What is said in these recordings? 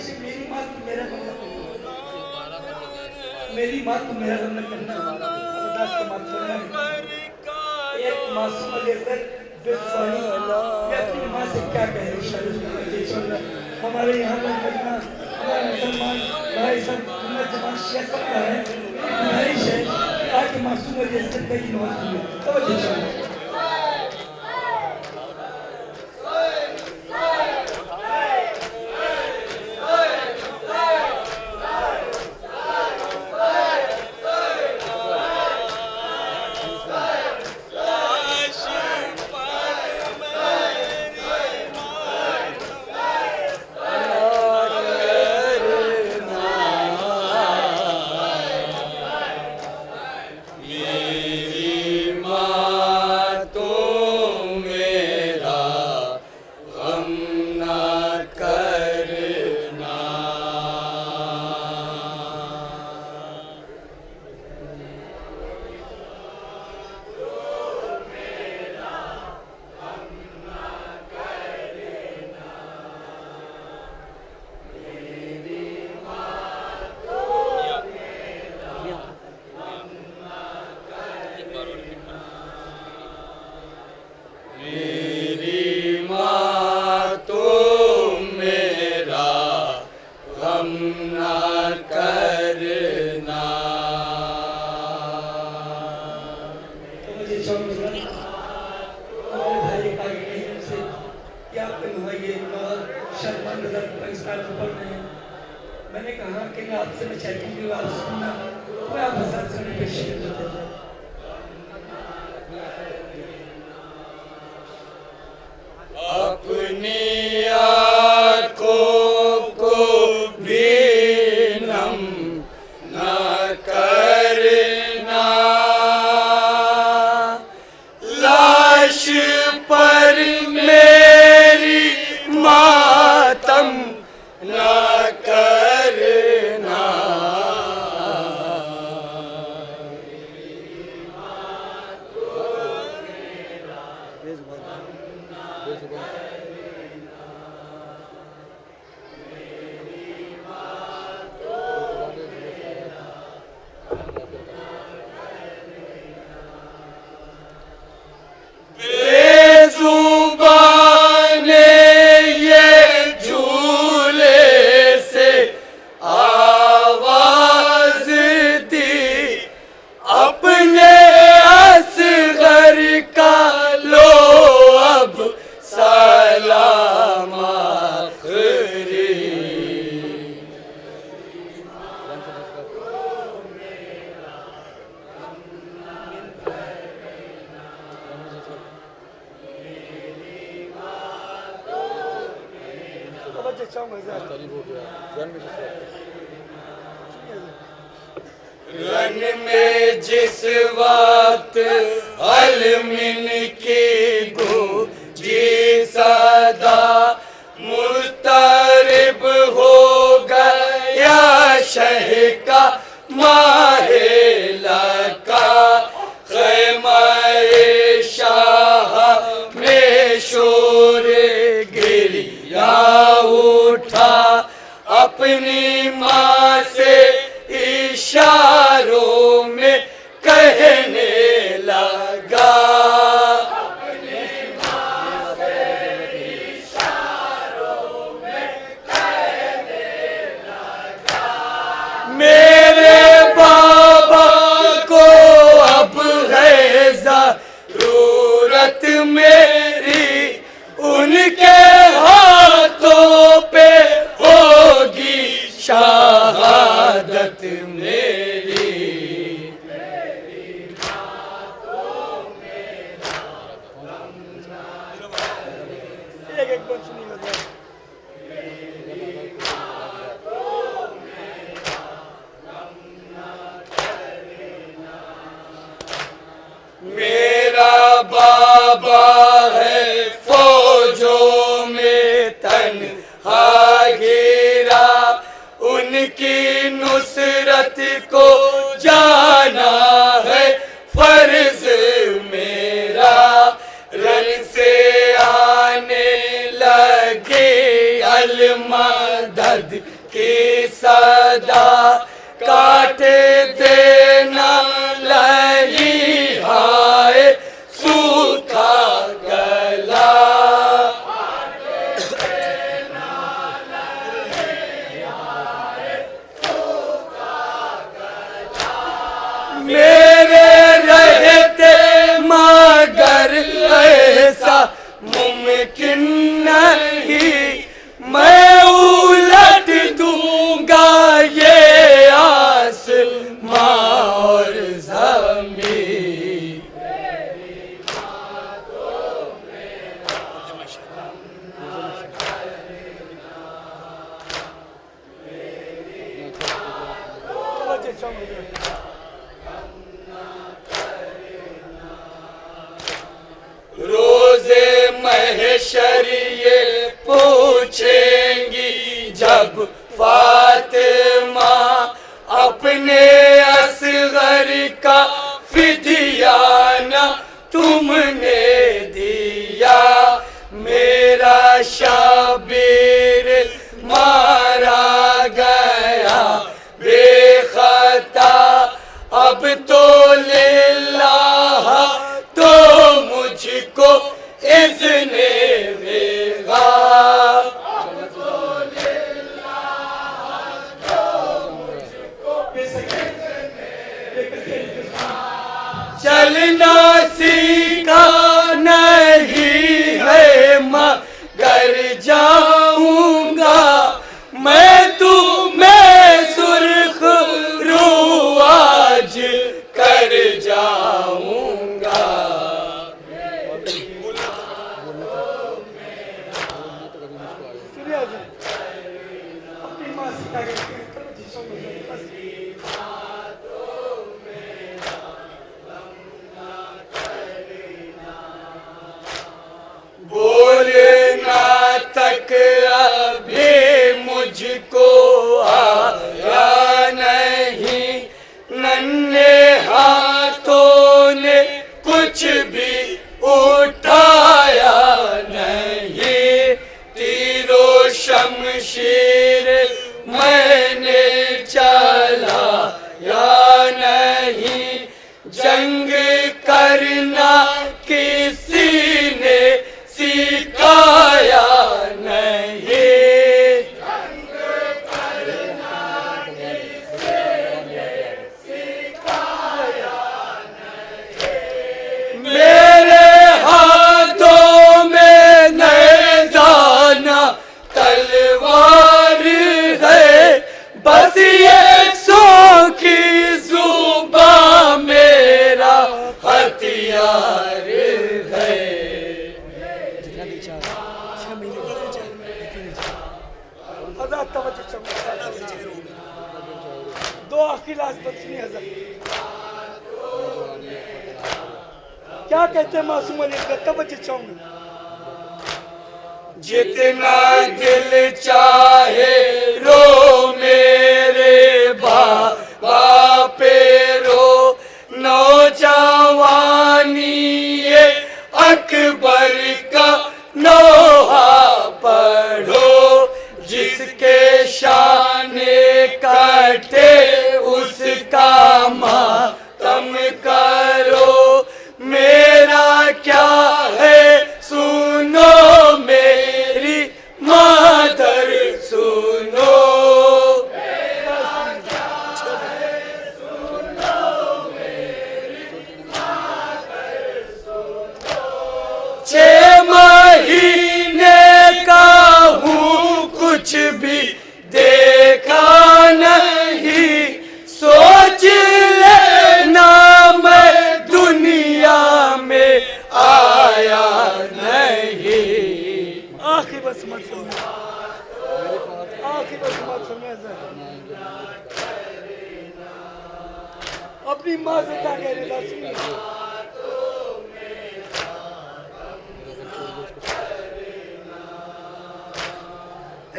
से मेरी माँ तुम मेरा गम न करना, मेरी माँ तुम मेरा गम न करना। अरदास समाप्त हो रहा है। एक मासूम लेकर बेजुबानी मैं अपनी माँ से क्या कह रही हूँ। हमारे यहाँ पर लगना हमारे मुसलमान भाई सब सुन्नत जमात शिया सब का है। गुजारिश है कि आज मासूम लेकर कई नमाज पढ़ो। तवज्जो चाहिए। मैंने कहा कि आपसे मैं चाहती हूँ आप सुनना, तो आप हज़ार से पेश कर देते हैं। अपनी आँखों को भी नम न करना, लाश पर मेरी मातम न करना। बेजुबाने ये झूले से आवाज दी, अपने असगर का लो अब सलाम आखिरी। रन में जिस वक्त अलमिन की गूंजी सदा, मुस्तरिब हो गया शह का माहेला का, खैमाए शाह में शोरे गिरिया उठा, अपनी माँ से इशारों में कहने लगा, अपनी माँ से इशारों में कहने लगा, मेरे बाबा को अब है जरूरत मेरी, उनके हाथों पे होगी शहादत मेरी। एक बार सुनिएगा। मेरा बाबा है फौजों में तन्हा गिरा, उनकी नुसरत को जाना है फर्ज मेरा। रन से आने लगे अल मदद की सदा, काट देना लही हाय सूखा गला। मेरे रहते मगर ऐसा मुमकिन नहीं, मैं उलट दूंगा ये आसमां और ज़मीन। रोज़े महशर ये पूछेंगी जब फातिमा, अपने असगर का फिदिया न तुमने दिया। मेरा शाबिर मारा गया बेखता, अब तो लिल्लाह तो मुझको इज़्ने देगा। चलना सीखा नहीं है मगर जाऊंगा, मैं तुम्हें सुर्ख रुआज कर जाऊंगा। अपनी माँ से क्या कहते हैं? बोलना तक अभी मुझको आया नहीं, नन्हे हाथों ने कुछ भी उठाया नहीं। तीरो शमशीर मैंने चला या नहीं, जंग करना किसी ने सिखाया नहीं। मेरे हाथों में नैज़ाना तलवार है, बस ये सो की जुबां मेरा हथियार है। आजाद तवज्जो चाहिए। दो आखिरी लास्ट बात सुनिए हज़रत। क्या कहते हैं मासूम अली का? तवज्जो चाहूंगा। जितना दिल चाहे रो मेरे बाबा पे रो, नौजवानी ये अकबर का नोहा पढ़ो। जिसके शाने काटे उसका मातम करो, मेरा क्या है सुनो मेरी मादर सुनो। छह महीने का हूँ कुछ भी देखा नहीं, सोच लेना मैं दुनिया में आया नहीं। आखिरी बस मत सुनिए, आखिरी बस मत सुनिए। अपनी माँ से क्या कह रहे थे सुनिए।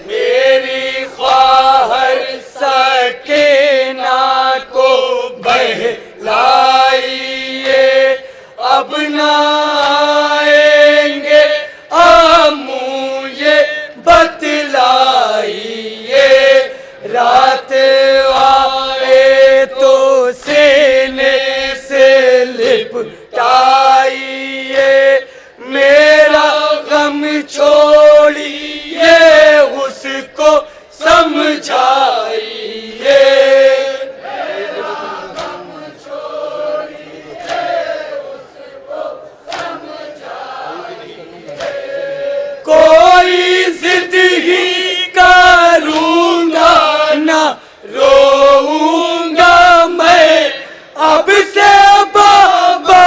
मेरी ख्वाहर सकीना को बहलाइए, अब ना आएंगे आमू ये बतला अब से बाबा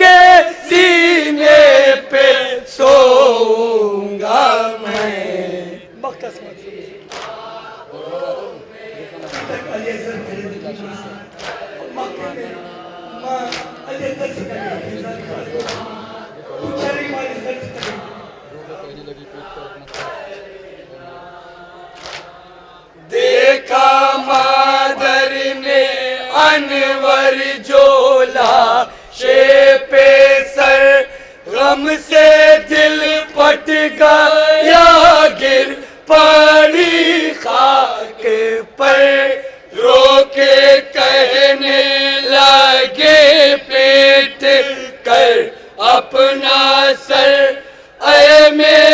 के सीने पे सोऊंगा मैं। मख्तस मत सुनिए। अली अजहर मेरे दिल की बात है। मक्के में माँ अली अजहर से कभी पूछा नहीं माँ अजहर से कभी। देखा मादर ने अनवर जोला शे पे सर, गम से दिल फट गया गिर पड़ी खाक पर। रो के कहने लगे पेट कर अपना सर, ऐ मेरे